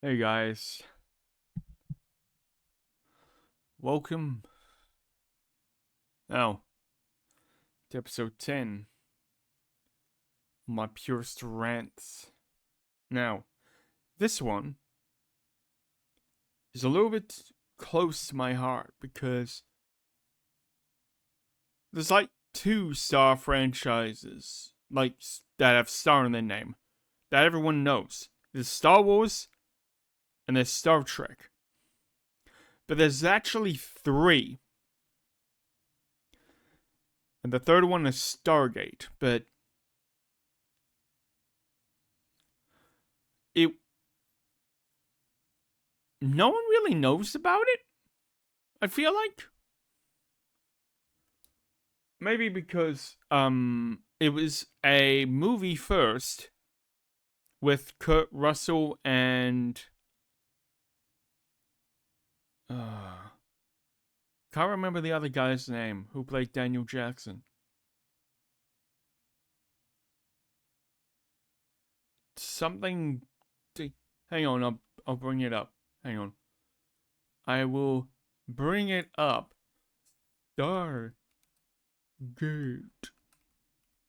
Hey guys, welcome now to episode 10 of my Purist Rants. Now, this one is a little bit close to my heart because there's like two Star franchises that have Star in their name that everyone knows. There's Star Wars and there's Star Trek. But there's actually three. And the third one is Stargate, but it no one really knows about it. I feel like maybe because it was a movie first with Kurt Russell and can't remember the other guy's name who played Daniel Jackson. Something. Hang on, I'll bring it up. Hang on, I will bring it up. Stargate,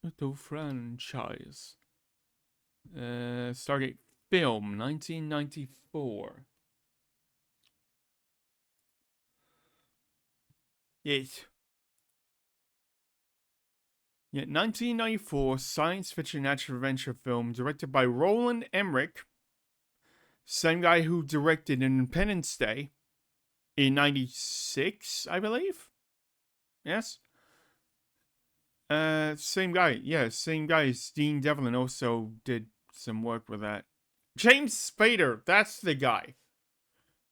the franchise. Stargate film, 1994. Yes. Yeah, 1994 science fiction action adventure film directed by Roland Emmerich, same guy who directed Independence Day in 96, I believe. Yes. Same guy. Yeah, same guy. Dean Devlin also did some work with that. James Spader, that's the guy.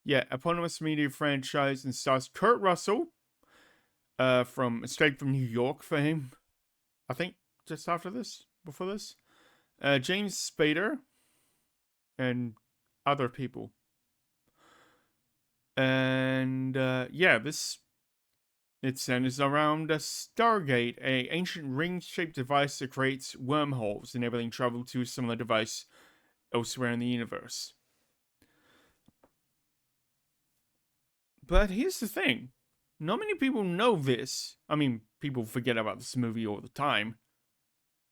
Yeah, eponymous media franchise and stars Kurt Russell, from Escape from New York fame. I think just after this, before this, James Spader, and other people. And yeah, this it centers around a Stargate, a ancient ring-shaped device that creates wormholes, enabling travel to a similar device elsewhere in the universe. But here's the thing: not many people know this. I mean, people forget about this movie all the time,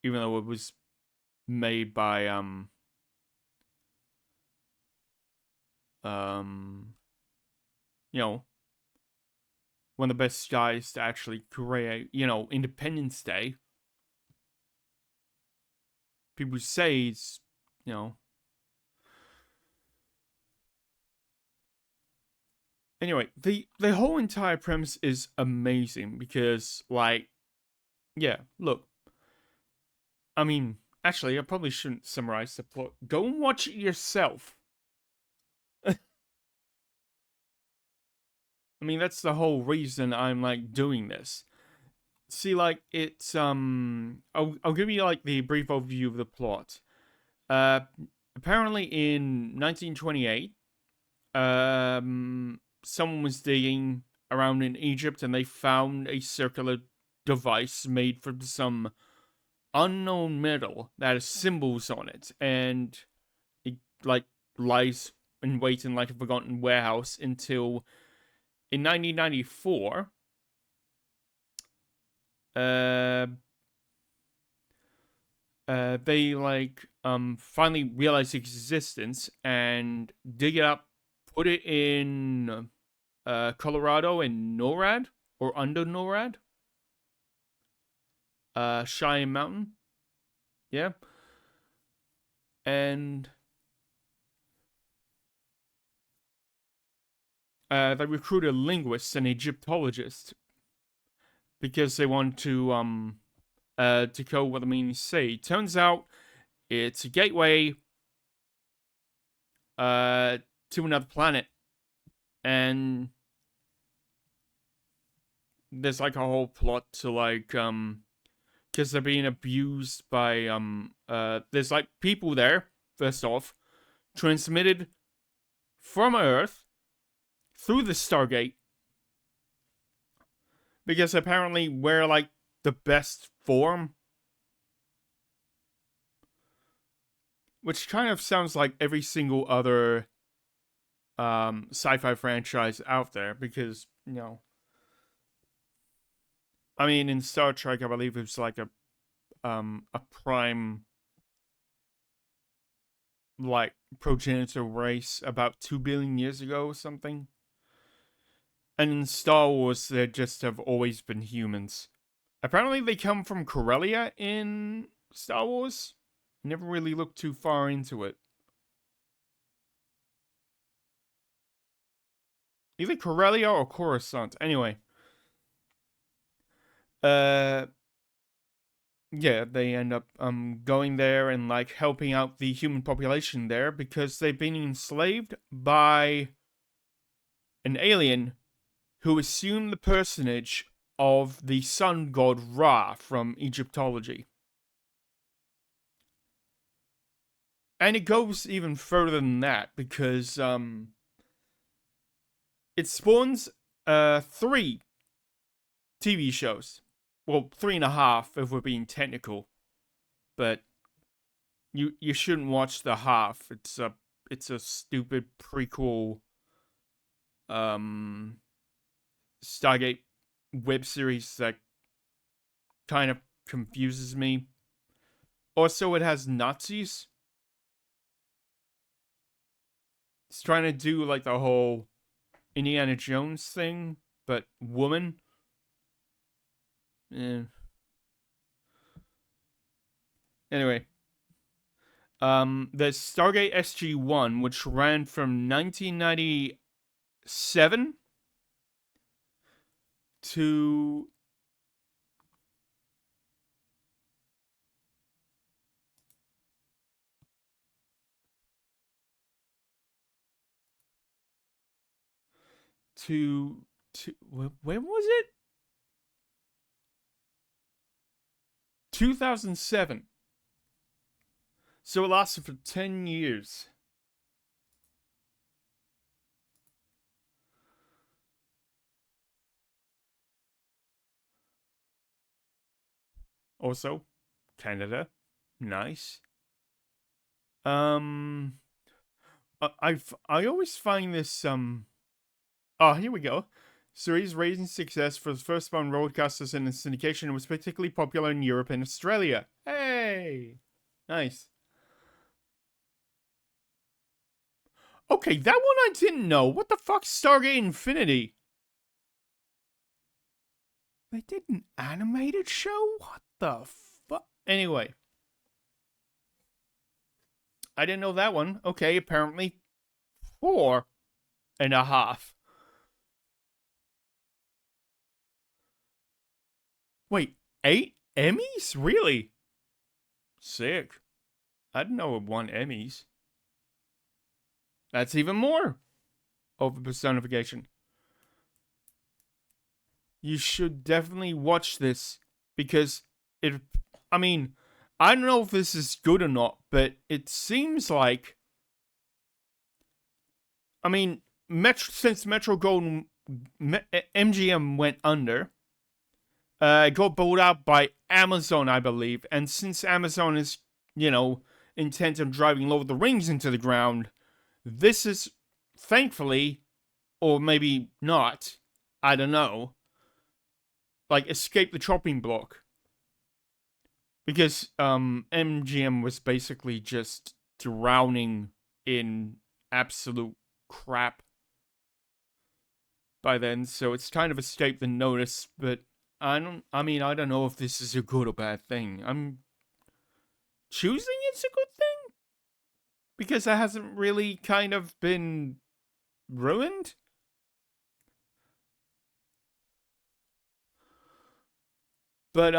even though it was made by you know, one of the best guys to actually create, Independence Day. People say it's, you know. Anyway, the whole entire premise is amazing because, like, yeah, look. I mean, actually, I probably shouldn't summarize the plot. Go and watch it yourself. I mean, that's the whole reason I'm like doing this. See, like, it's I'll give you like the brief overview of the plot. Uh, Apparently in 1928, someone was digging around in Egypt and they found a circular device made from some unknown metal that has symbols on it, and it like lies in wait in like a forgotten warehouse until in 1994, uh, they like finally realize its existence and dig it up, put it in Colorado and NORAD or under NORAD, Cheyenne Mountain, yeah, and they recruit a linguist and Egyptologist because they want to decode what the meanings say. Turns out it's a gateway to another planet, and there's like a whole plot to like because they're being abused by there's like people there, first off, transmitted from Earth through the Stargate, because apparently we're like the best form, which kind of sounds like every single other sci-fi franchise out there because, you know, I mean, in Star Trek, I believe it was like a prime, like, progenitor race about 2 billion years ago or something. And in Star Wars, they just have always been humans. Apparently, they come from Corellia in Star Wars. Never really looked too far into it. Either Corellia or Coruscant. Anyway. Yeah, they end up going there and like helping out the human population there because they've been enslaved by an alien who assumed the personage of the sun god Ra from Egyptology. And it goes even further than that because it spawns 3 TV shows. Well, 3.5 if we're being technical. But you shouldn't watch the half. It's a stupid prequel Stargate web series that kind of confuses me. Also, it has Nazis. It's trying to do like the whole Indiana Jones thing, but woman. Anyway, there's Stargate SG-1, which ran from 1997 to when was it? 2007. So it lasted for 10 years. Also, Canada. Nice. I always find this oh, here we go. Series raising success for the first spawn broadcasters in its syndication and was particularly popular in Europe and Australia. Hey! Nice. Okay, that one I didn't know. What the fuck's Stargate Infinity? They did an animated show? What the fuck? Anyway. I didn't know that one. Okay, apparently 4.5. Wait, 8 Emmys? Really? Sick. I didn't know it won Emmys. That's even more over personification. You should definitely watch this because it. I mean, I don't know if this is good or not, but it seems like. I mean, since Metro Golden MGM went under, it got bought out by Amazon, I believe, and since Amazon is, you know, intent on driving Lord of the Rings into the ground, this is thankfully, or maybe not, I don't know, like escape the chopping block. Because MGM was basically just drowning in absolute crap by then, so it's kind of escaped the notice, but I don't know if this is a good or bad thing. I'm choosing it's a good thing because it hasn't really kind of been ruined. But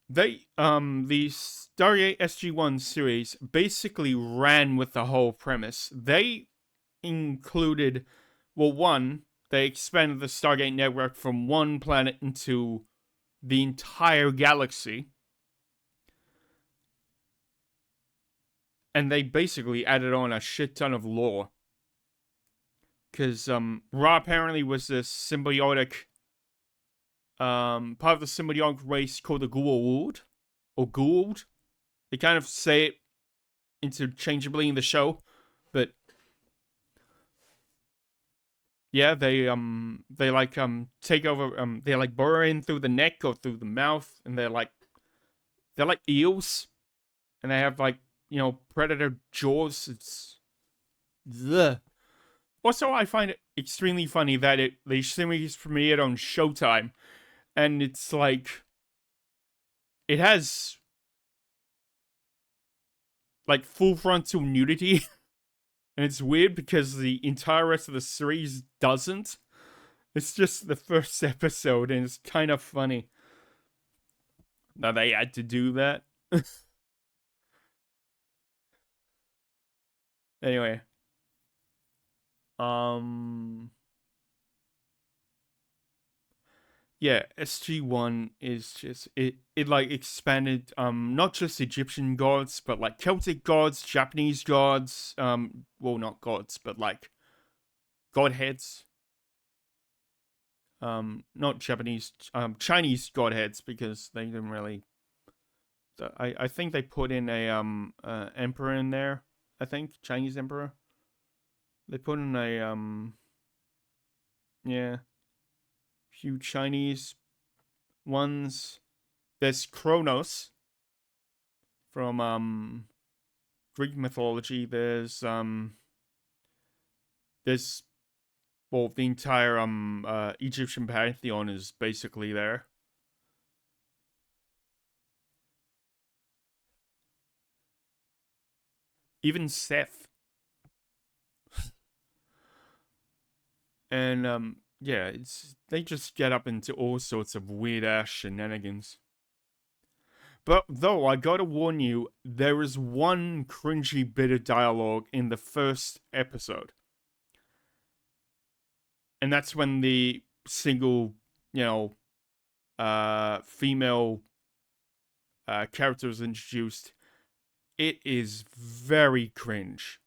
the Stargate SG-1 series basically ran with the whole premise. They included, well, one, they expanded the Stargate network from one planet into the entire galaxy. And they basically added on a shit ton of lore. Because Ra apparently was this symbiotic, part of the symbiotic race called the Goa'uld, or Goa'uld. They kind of say it interchangeably in the show, but Yeah, they like take over they like burrow in through the neck or through the mouth, and they're like eels, and they have like, you know, predator jaws. It's the. Also, I find it extremely funny that the series premiered on Showtime, and it's like it has like full frontal nudity, and it's weird because the entire rest of the series doesn't. It's just the first episode, and it's kind of funny that they had to do that. Anyway, um, yeah, SG-1 is just it like expanded not just Egyptian gods, but like Celtic gods, Japanese gods, well, not gods, but like godheads. Not Japanese, Chinese godheads, because they didn't really. I think they put in a emperor in there. I think Chinese emperor. They put in a yeah, few Chinese ones. There's Kronos from Greek mythology. There's well, the entire Egyptian pantheon is basically there. Even Seth. And yeah, it's they just get up into all sorts of weird ass shenanigans. But though I gotta warn you, there is one cringy bit of dialogue in the first episode. And that's when the single, you know, female character is introduced. It is very cringe.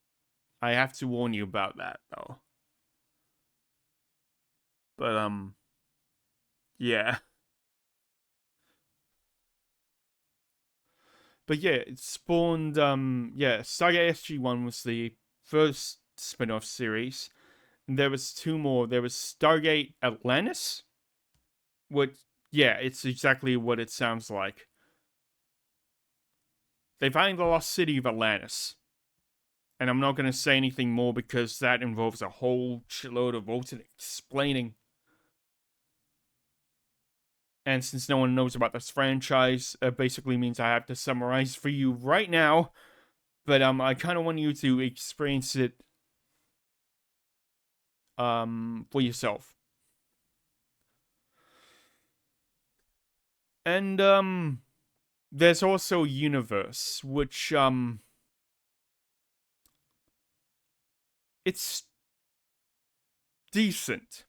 I have to warn you about that though. But yeah. But yeah, it spawned yeah, Stargate SG-1 was the first spin-off series. And there was two more. There was Stargate Atlantis, which yeah, it's exactly what it sounds like. They find the lost city of Atlantis. And I'm not going to say anything more because that involves a whole shitload of alternate explaining. And since no one knows about this franchise, it basically means I have to summarize for you right now. But I kind of want you to experience it for yourself. And there's also Universe, which it's decent.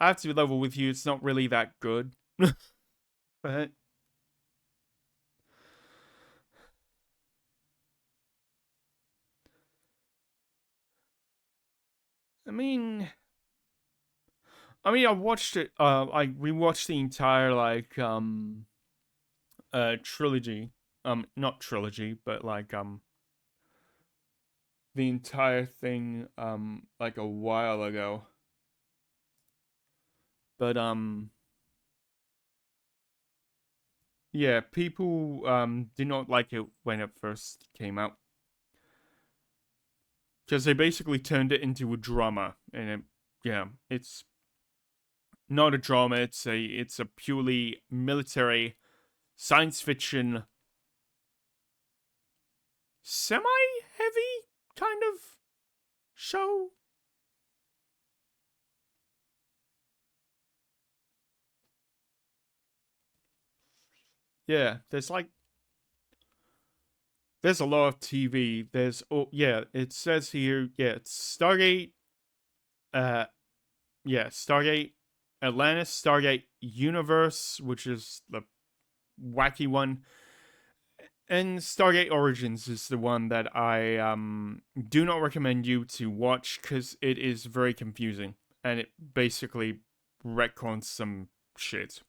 I have to be level with you, it's not really that good. But I mean I watched it I rewatched the entire like trilogy. Not trilogy, but like the entire thing like a while ago. But yeah, people did not like it when it first came out. Because they basically turned it into a drama, and yeah, it's not a drama. It's a purely military science fiction, semi heavy kind of show. Yeah, there's a lot of TV. There's oh yeah, it says here yeah, it's Stargate. Uh, yeah, Stargate Atlantis, Stargate Universe, which is the wacky one, and Stargate Origins is the one that I do not recommend you to watch because it is very confusing and it basically retcons some shit.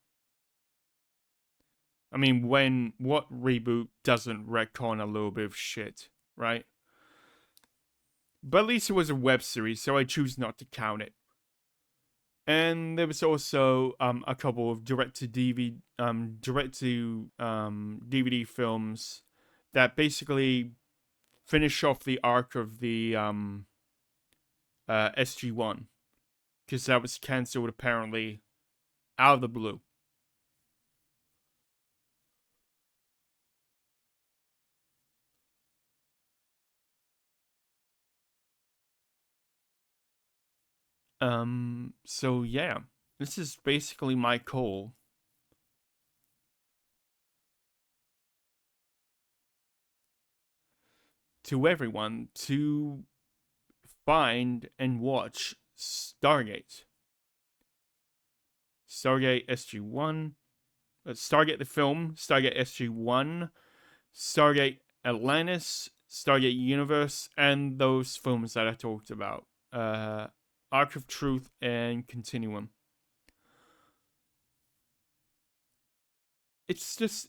I mean, what reboot doesn't retcon a little bit of shit, right? But at least it was a web series, so I choose not to count it. And there was also a couple of DVD films that basically finish off the arc of the SG-1, because that was cancelled apparently out of the blue. So yeah, this is basically my call to everyone to find and watch Stargate. Stargate SG-1, Stargate the film, Stargate SG-1, Stargate Atlantis, Stargate Universe, and those films that I talked about. Arc of Truth and Continuum. It's just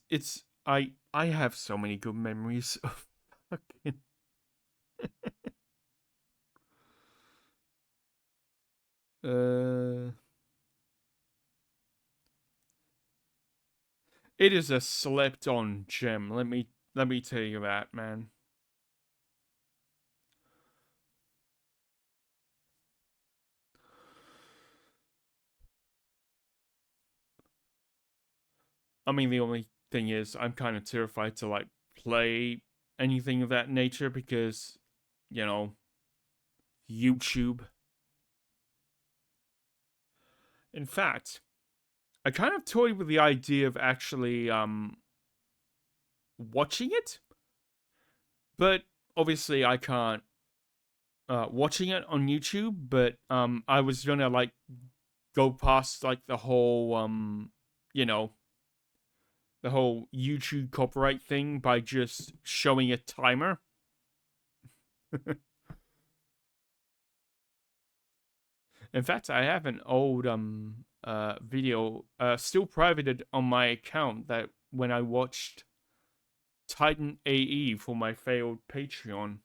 I have so many good memories of fucking it is a slept on gem. Let me tell you that, man. I mean, the only thing is, I'm kind of terrified to like play anything of that nature because, you know, YouTube. In fact, I kind of toyed with the idea of actually watching it, but obviously I can't watching it on YouTube. But I was gonna like go past like the whole you know, the whole YouTube copyright thing by just showing a timer. In fact, I have an old video still privated on my account that when I watched Titan AE for my failed Patreon.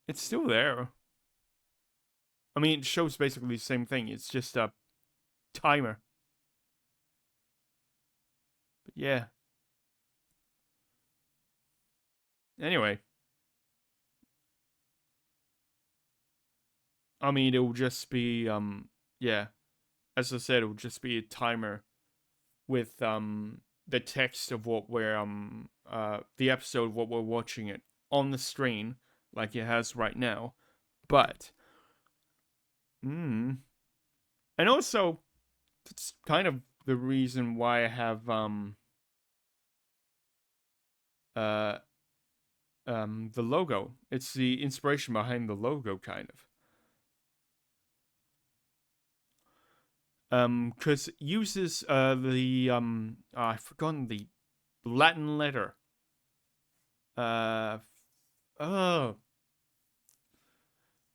It's still there. I mean, it shows basically the same thing. It's just a timer. But yeah. Anyway, I mean, it'll just be yeah. As I said, it'll just be a timer with the text of what we're the episode of what we're watching it on the screen like it has right now. But and also it's kind of the reason why I have uh the logo. It's the inspiration behind the logo, kind of. Because it uses the I've forgotten the Latin letter. Uh, oh,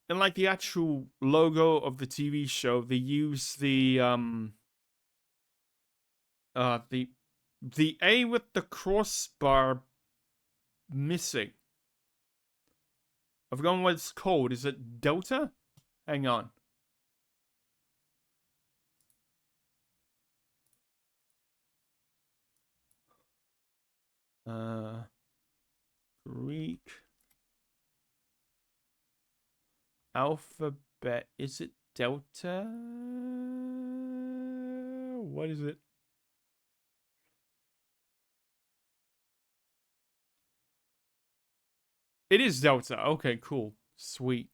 and like the actual logo of the TV show, they use the the A with the crossbar missing. I've forgotten what it's called. Is it Delta? Hang on. Greek alphabet. Is it Delta? What is it? It is Delta. Okay, cool. Sweet.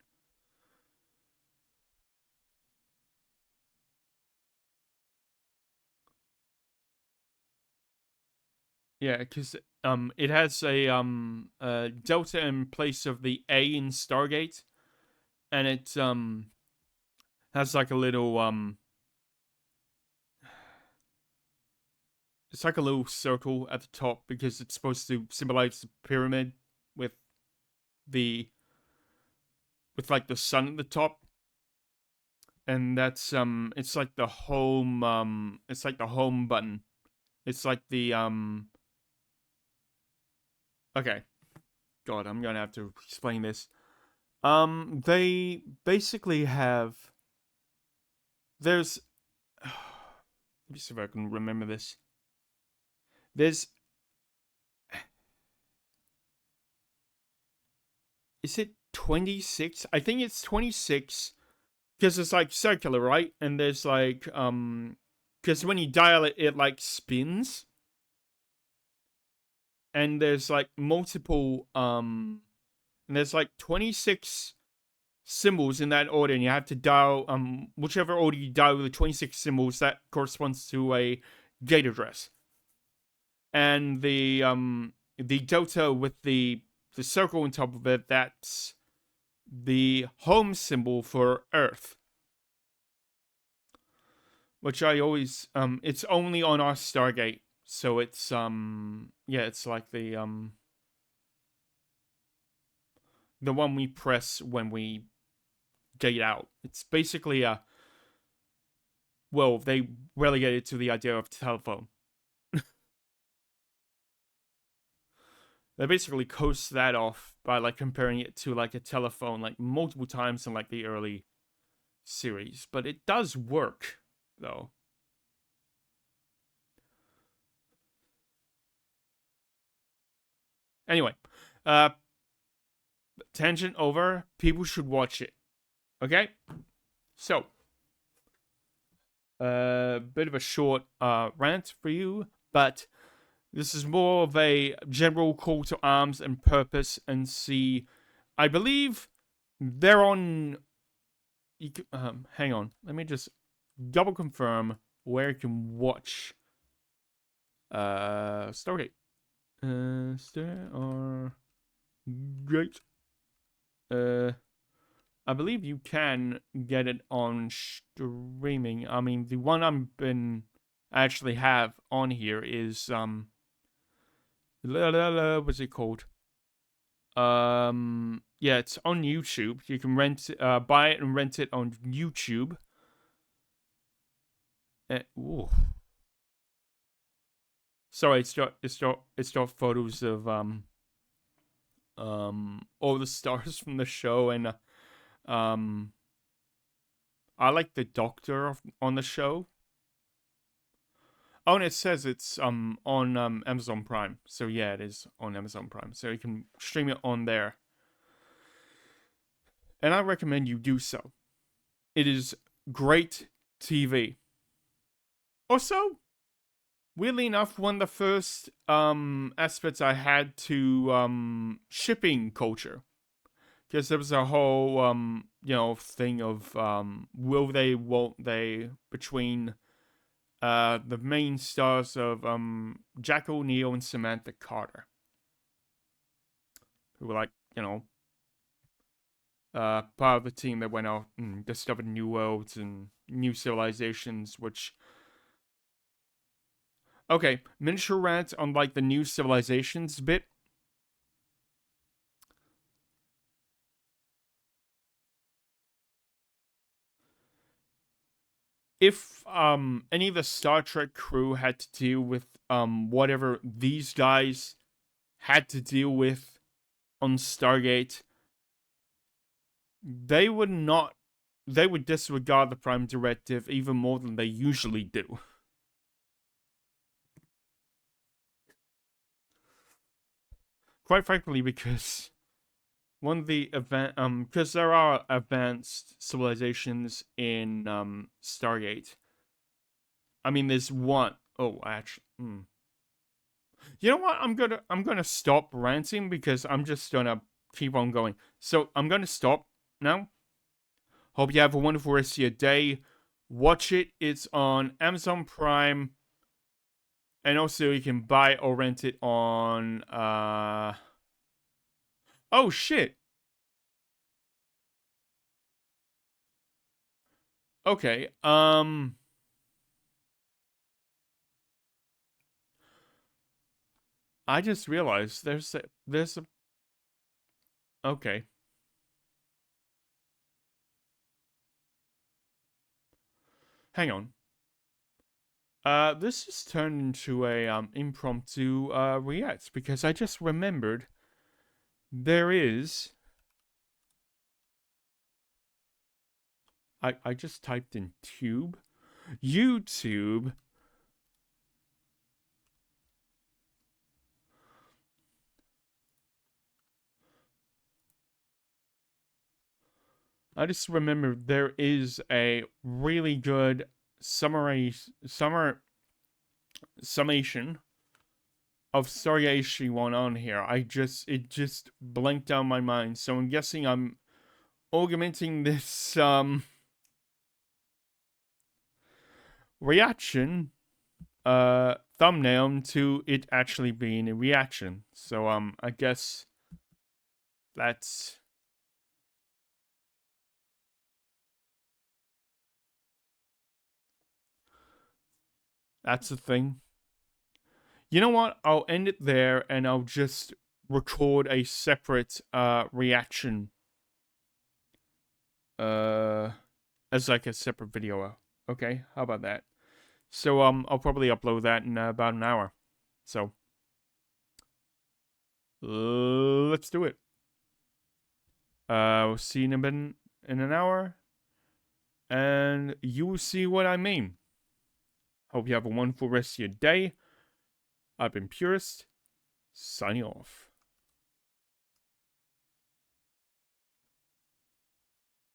Yeah, because it has a Delta in place of the A in Stargate, and it has like a little it's like a little circle at the top because it's supposed to symbolize the pyramid with the with like the sun at the top. and that's it's like the home button. It's like the okay. God, I'm gonna have to explain this. They basically have there's let me see if I can remember this. There's is it 26? I think it's 26 because it's like circular, right? And there's like because when you dial it, it like spins, and there's like multiple and there's like 26 symbols in that order, and you have to dial whichever order you dial with the 26 symbols that corresponds to a gate address. And the delta with the circle on top of it, that's the home symbol for Earth. Which I always it's only on our Stargate. So it's yeah, it's like the one we press when we gate out. It's basically a well, they relegate it to the idea of telephone. They basically coast that off by like comparing it to like a telephone like multiple times in like the early series, but it does work though. Anyway, tangent over. People should watch it. Okay, so bit of a short rant for you, but this is more of a general call to arms and purpose. And see, I believe they're on. Hang on, let me just double confirm where you can watch Stargate. Stargate. I believe you can get it on streaming. I mean, the one I've been actually have on here is what's it called? Yeah, it's on YouTube. You can buy it and rent it on YouTube. Ooh. Sorry, it's got photos of all the stars from the show, and I like the Doctor on the show. Oh, and it says it's on Amazon Prime. So yeah, it is on Amazon Prime. So you can stream it on there. And I recommend you do so. It is great TV. Also, weirdly enough, one of the first aspects I had to shipping culture. Because there was a whole thing of will they, won't they, between the main stars of Jack O'Neill and Samantha Carter, who were like, part of the team that went out and discovered new worlds and new civilizations, which... Okay, miniature rant on like the new civilizations bit. If any of the Star Trek crew had to deal with whatever these guys had to deal with on Stargate, they would disregard the Prime Directive even more than they usually do. Quite frankly, because one of the because there are advanced civilizations in Stargate. I mean, there's one. Oh, actually, you know what? I'm gonna stop ranting because I'm just gonna keep on going. So I'm gonna stop now. Hope you have a wonderful rest of your day. Watch it. It's on Amazon Prime, and also you can buy or rent it on. Oh shit. Okay. I just realized there's a okay. Hang on. This just turned into a impromptu react because I just remembered there is. I just typed in tube, YouTube. I just remembered there is a really good summation of Stargate one on here. It just blinked out my mind. So I'm guessing I'm augmenting this reaction thumbnail to it actually being a reaction. So I guess that's the thing. You know what? I'll end it there and I'll just record a separate reaction as like a separate video. Okay, how about that? So I'll probably upload that in about an hour. So let's do it. We'll see you in an hour, and you will see what I mean. Hope you have a wonderful rest of your day. I've been Purist, signing off.